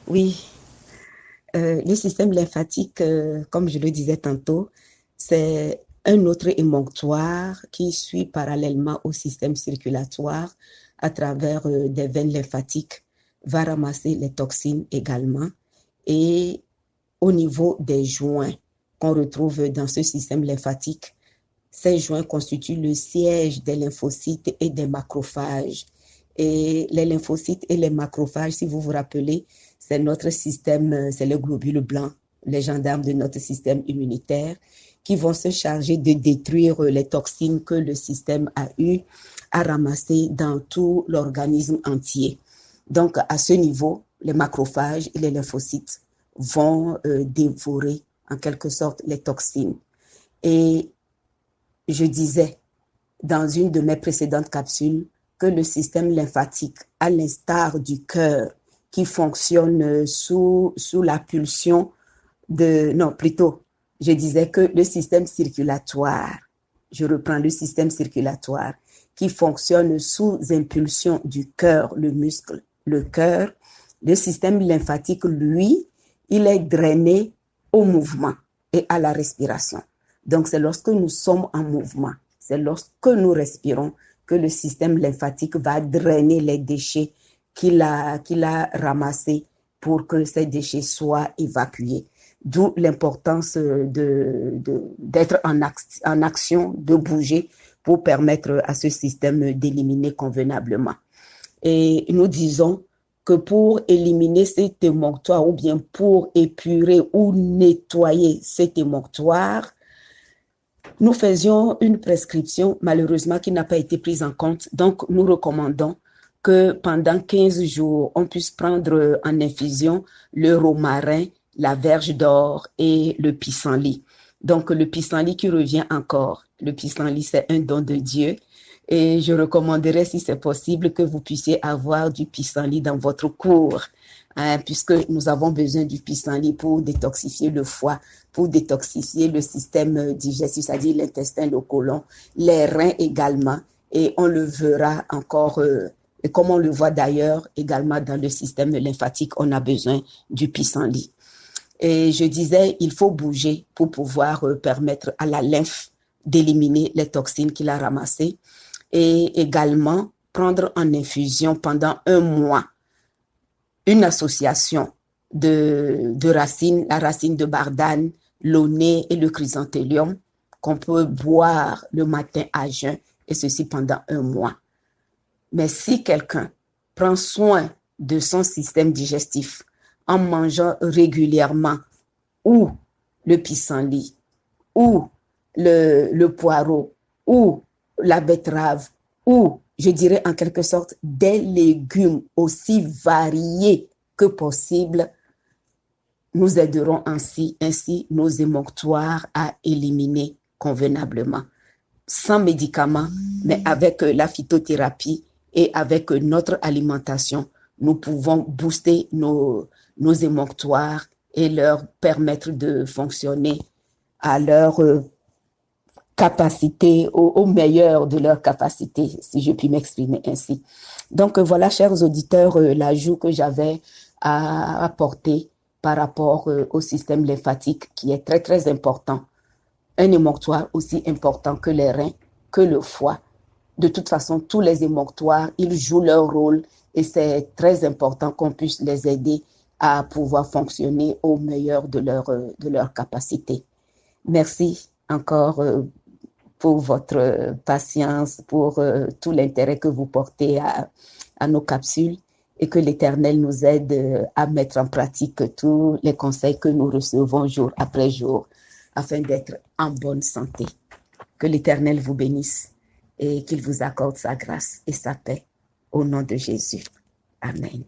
Oui, le système lymphatique, comme je le disais tantôt, c'est un autre émonctoire qui suit parallèlement au système circulatoire à travers des veines lymphatiques, va ramasser les toxines également. Et au niveau des joints qu'on retrouve dans ce système lymphatique, ces joints constituent le siège des lymphocytes et des macrophages. Et les lymphocytes et les macrophages, si vous vous rappelez, c'est notre système, c'est les globules blancs, les gendarmes de notre système immunitaire, qui vont se charger de détruire les toxines que le système a eu à ramasser dans tout l'organisme entier. Donc, à ce niveau, les macrophages et les lymphocytes vont dévorer en quelque sorte les toxines. Et je disais dans une de mes précédentes capsules que le système lymphatique, à l'instar du cœur, qui fonctionne sous la pulsion non, plutôt, je disais que le système circulatoire, je reprends le système circulatoire, qui fonctionne sous impulsion du cœur, le muscle, le cœur, le système lymphatique, lui, il est drainé au mouvement et à la respiration. Donc, c'est lorsque nous sommes en mouvement, c'est lorsque nous respirons que le système lymphatique va drainer les déchets qu'il a ramassés pour que ces déchets soient évacués. D'où l'importance d'être en action, de bouger pour permettre à ce système d'éliminer convenablement. Et nous disons que pour éliminer cet émonctoire ou bien pour épurer ou nettoyer cet émonctoire, nous faisions une prescription, malheureusement, qui n'a pas été prise en compte. Donc, nous recommandons que pendant 15 jours, on puisse prendre en infusion le romarin, la verge d'or et le pissenlit. Donc, le pissenlit qui revient encore. Le pissenlit, c'est un don de Dieu. Et je recommanderais, si c'est possible, que vous puissiez avoir du pissenlit dans votre cour, hein, puisque nous avons besoin du pissenlit pour détoxifier le foie, pour détoxifier le système digestif, c'est-à-dire l'intestin, le côlon, les reins également. Et on le verra encore, et comme on le voit d'ailleurs également dans le système lymphatique, on a besoin du pissenlit. Et je disais, il faut bouger pour pouvoir permettre à la lymphe d'éliminer les toxines qu'il a ramassées et également prendre en infusion pendant 1 mois une association de racines, la racine de bardane, l'aunay et le chrysanthellum qu'on peut boire le matin à jeun et ceci pendant 1 mois. Mais si quelqu'un prend soin de son système digestif en mangeant régulièrement ou le pissenlit, ou le poireau, ou la betterave, ou je dirais en quelque sorte des légumes aussi variés que possible, nous aiderons ainsi nos émonctoires à éliminer convenablement, sans médicaments, mais avec la phytothérapie et avec notre alimentation, nous pouvons booster nos émonctoires et leur permettre de fonctionner à leur capacité, au meilleur de leur capacité, si je puis m'exprimer ainsi. Donc voilà, chers auditeurs, l'ajout que j'avais à apporter par rapport au système lymphatique qui est très très important. Un émonctoire aussi important que les reins, que le foie. De toute façon, tous les émonctoires, ils jouent leur rôle et c'est très important qu'on puisse les aider à pouvoir fonctionner au meilleur de leur capacité. Merci encore pour votre patience, pour tout l'intérêt que vous portez à nos capsules et que l'Éternel nous aide à mettre en pratique tous les conseils que nous recevons jour après jour afin d'être en bonne santé. Que l'Éternel vous bénisse et qu'il vous accorde sa grâce et sa paix au nom de Jésus. Amen.